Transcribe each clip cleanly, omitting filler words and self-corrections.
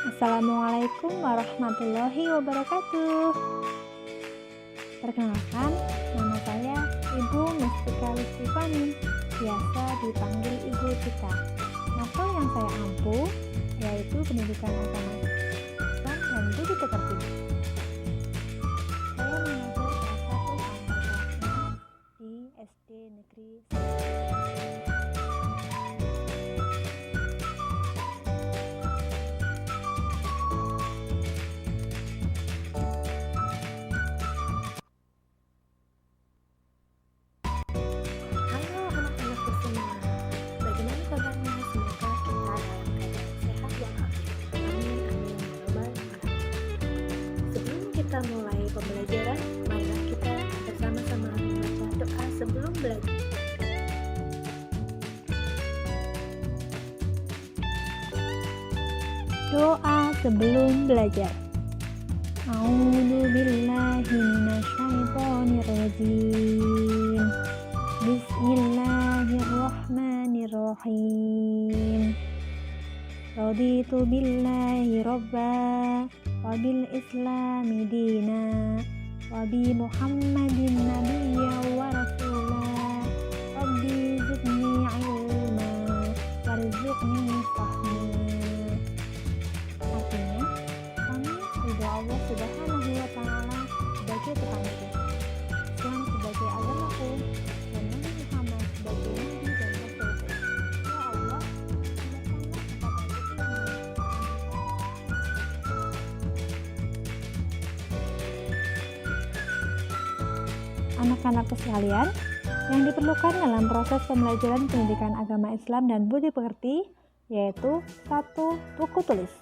Assalamualaikum warahmatullahi wabarakatuh. Perkenalkan, nama saya Ibu Mustika Listifani, biasa dipanggil Ibu Tika. Matkul yang saya ampuh yaitu pendidikan agama Islam dan budi pekerti. Saya mengajar kelas 1 sampai kelas 6 di SD Negeri Halo anak-anakku semua, bagaimana kabarnya? Semoga kita dalam keadaan sehat walafiat. Amin, amin, ya rabbal alamin. Sebelum kita mulai pembelajaran, marilah kita bersama-sama membaca doa sebelum belajar. Doa sebelum belajar. A'udzu billahi minasyaitonir rajim. Bismillahirrahmanirrahim. Raditu billahi robba wa bil islami dina wa bi Muhammadin nabiyya wa rasulah. Rabbi zidni ilma warzuqni fahma. Artinya, kami ridha Allah Subhanahu wa Ta'ala sebagai Tuhanku, Islam sebagai agamaku, dan Nabi Muhammad sebagai Nabi dan Rasulku. Ya Allah, tambahkanlah kepada anak-anakku sekalian, yang diperlukan dalam proses pembelajaran pendidikan agama Islam dan budi pekerti yaitu 1. Buku tulis.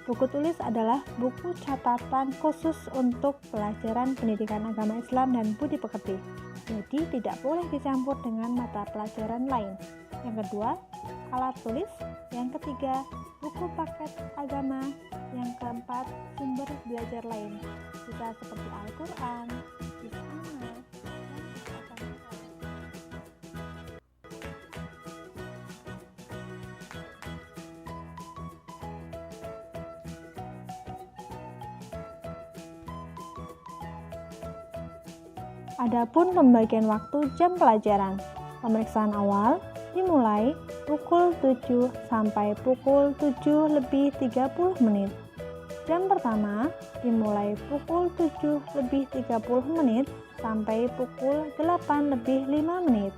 Buku tulis adalah buku catatan khusus untuk pelajaran pendidikan agama Islam dan budi pekerti. Jadi tidak boleh dicampur dengan mata pelajaran lain. Yang kedua, alat tulis. Yang ketiga, buku paket agama. Yang keempat, sumber belajar lain. Bisa seperti Al-Quran, Isana, Adapun pembagian waktu jam pelajaran, pemeriksaan awal dimulai pukul 7 sampai pukul 7:30 menit. Jam pertama dimulai pukul 7:30 sampai pukul 8:05 menit.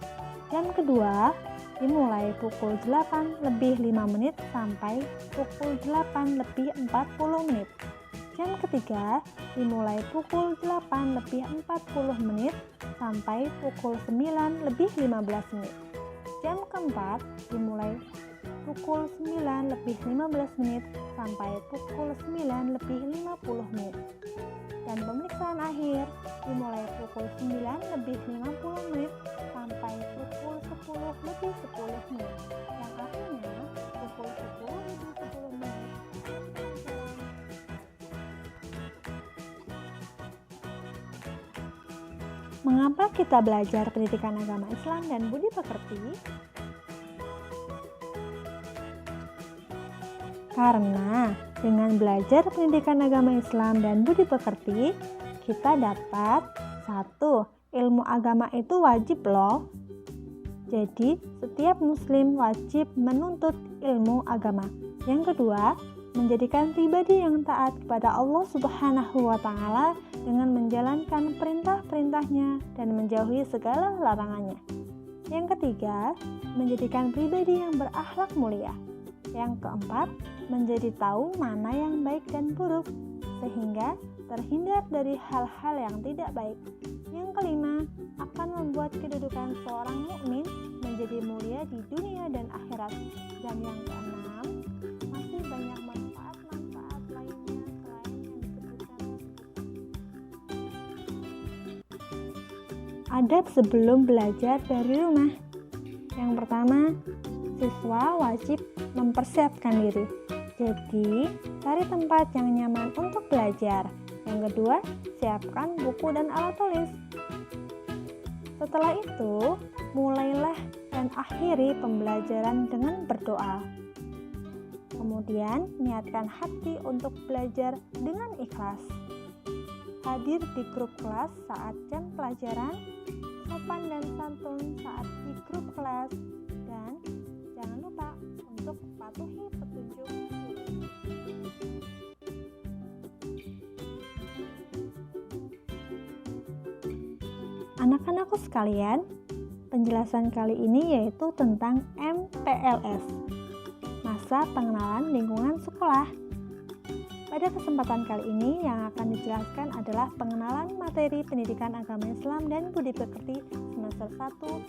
Jam kedua dimulai pukul 8:05 sampai pukul 8:40 menit. Jam ketiga dimulai pukul 8:40 sampai pukul 9:15 menit. Jam keempat dimulai pukul 9:15 sampai pukul 9:50 menit. Dan pemeriksaan akhir dimulai pukul 9:50 sampai pukul 10:10 menit. Yang artinya pukul 10:10 menit. Mengapa kita belajar pendidikan agama Islam dan budi pekerti? Karena dengan belajar pendidikan agama Islam dan budi pekerti, kita dapat 1. Ilmu agama itu wajib loh. Jadi, setiap muslim wajib menuntut ilmu agama. Yang kedua, menjadikan pribadi yang taat kepada Allah Subhanahu wa Ta'ala dengan menjalankan perintah-perintahnya dan menjauhi segala larangannya. Yang ketiga, menjadikan pribadi yang berakhlak mulia. Yang keempat, menjadi tahu mana yang baik dan buruk sehingga terhindar dari hal-hal yang tidak baik. Yang kelima, akan membuat kedudukan seorang mukmin menjadi mulia di dunia dan akhirat. Dan yang keenam, masih banyak manfaat-manfaat lainnya selain yang disebutkan. Adab sebelum belajar dari rumah. Yang pertama, siswa wajib mempersiapkan diri. Jadi, cari tempat yang nyaman untuk belajar. Yang kedua, siapkan buku dan alat tulis. Setelah itu, mulailah dan akhiri pembelajaran dengan berdoa. Kemudian, niatkan hati untuk belajar dengan ikhlas. Hadir di grup kelas saat jam pelajaran, sopan dan santun saat di grup kelas, dan jangan lupa untuk patuhi petunjuk guru. Anak-anakku sekalian, penjelasan kali ini yaitu tentang MPLS, masa pengenalan lingkungan sekolah. Pada kesempatan kali ini yang akan dijelaskan adalah pengenalan materi pendidikan agama Islam dan budi pekerti semester 1 tahun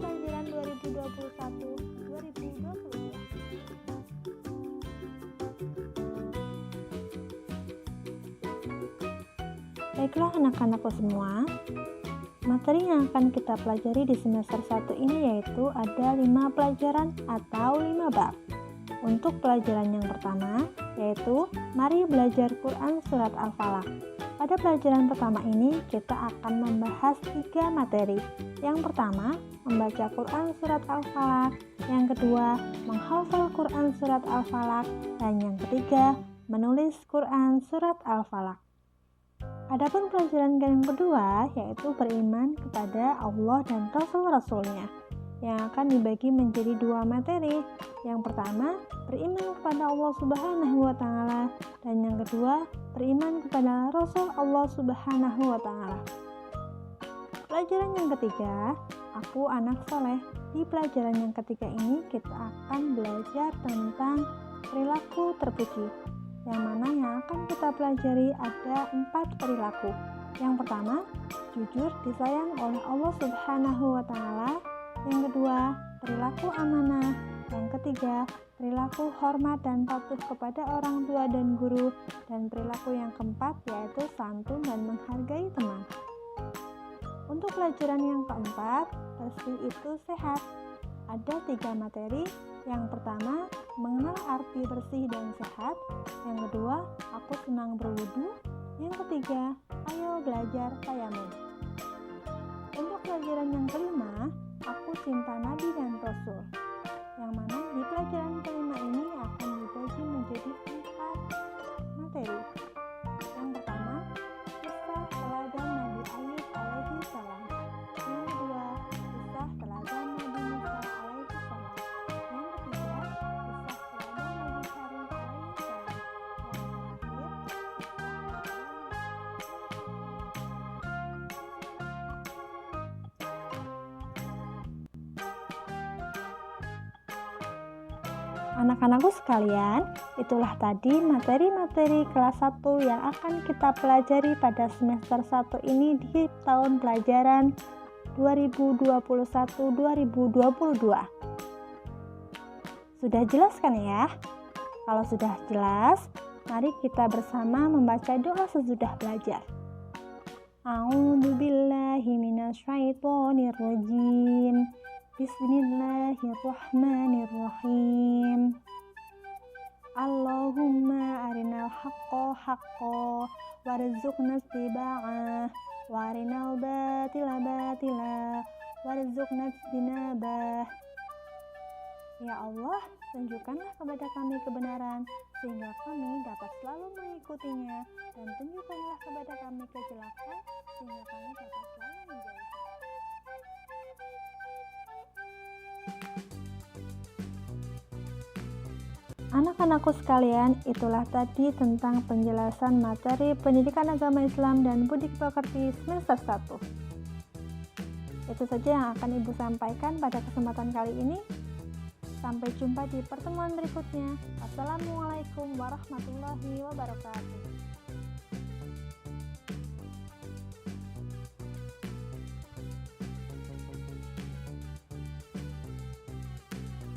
pelajaran 2021-2022. Baiklah anak-anakku semua, materi yang akan kita pelajari di semester 1 ini yaitu ada 5 pelajaran atau 5 bab. Untuk pelajaran yang pertama yaitu mari belajar Quran Surat Al-Falaq. Pada pelajaran pertama ini kita akan membahas 3 materi. Yang pertama, membaca Quran Surat Al-Falaq. Yang kedua, menghafal Quran Surat Al-Falaq. Dan yang ketiga, menulis Quran Surat Al-Falaq. Adapun pelajaran yang kedua yaitu beriman kepada Allah dan Rasul-Rasulnya, yang akan dibagi menjadi 2 materi. Yang pertama, beriman kepada Allah Subhanahu wa Ta'ala, dan yang kedua, beriman kepada Rasul Allah Subhanahu wa Ta'ala. Pelajaran yang ketiga, aku anak soleh. Di pelajaran yang ketiga ini kita akan belajar tentang perilaku terpuji, yang mana yang akan kita pelajari ada 4 perilaku. Yang pertama, jujur disayang oleh Allah Subhanahu wa Ta'ala. Yang kedua, perilaku amanah. Yang ketiga, perilaku hormat dan patuh kepada orang tua dan guru. Dan perilaku yang keempat yaitu santun dan menghargai teman. Untuk pelajaran yang keempat, bersih itu sehat. Ada 3 materi. Yang pertama, mengenal arti bersih dan sehat. Yang kedua, aku senang berwudu. Yang ketiga, ayo belajar tayamum. Untuk pelajaran yang kelima, aku cinta Nabi dan Rasul, yang mana di pelajaran kelima ini akan dibagi menjadi 4 materi. Yang pertama, kisah teladan Nabi Ayub alaihi salam. Yang kedua, kisah teladan Nabi Musa alaihi salam. Yang ketiga, kisah teladan Nabi Harun alaihi salam. Anak-anakku sekalian, itulah tadi materi-materi kelas 1 yang akan kita pelajari pada semester 1 ini di tahun pelajaran 2021-2022. Sudah jelas kan ya? Kalau sudah jelas, mari kita bersama membaca doa sesudah belajar. A'udzubillahi minasyaitonirrajim. Bismillahirrahmanirrahim. Allahumma arinal haqqa haqqa warzuqna ittiba'ah wa arinal batila batila warzuqna ijtinabah. Ya Allah, tunjukkanlah kepada kami kebenaran sehingga kami dapat selalu mengikutinya, dan tunjukkanlah kepada kami kejelekan sehingga kami dapat selalu menjauhi. Anak-anakku sekalian, itulah tadi tentang penjelasan materi pendidikan agama Islam dan budi pekerti semester 1. Itu saja yang akan Ibu sampaikan pada kesempatan kali ini. Sampai jumpa di pertemuan berikutnya. Assalamualaikum warahmatullahi wabarakatuh.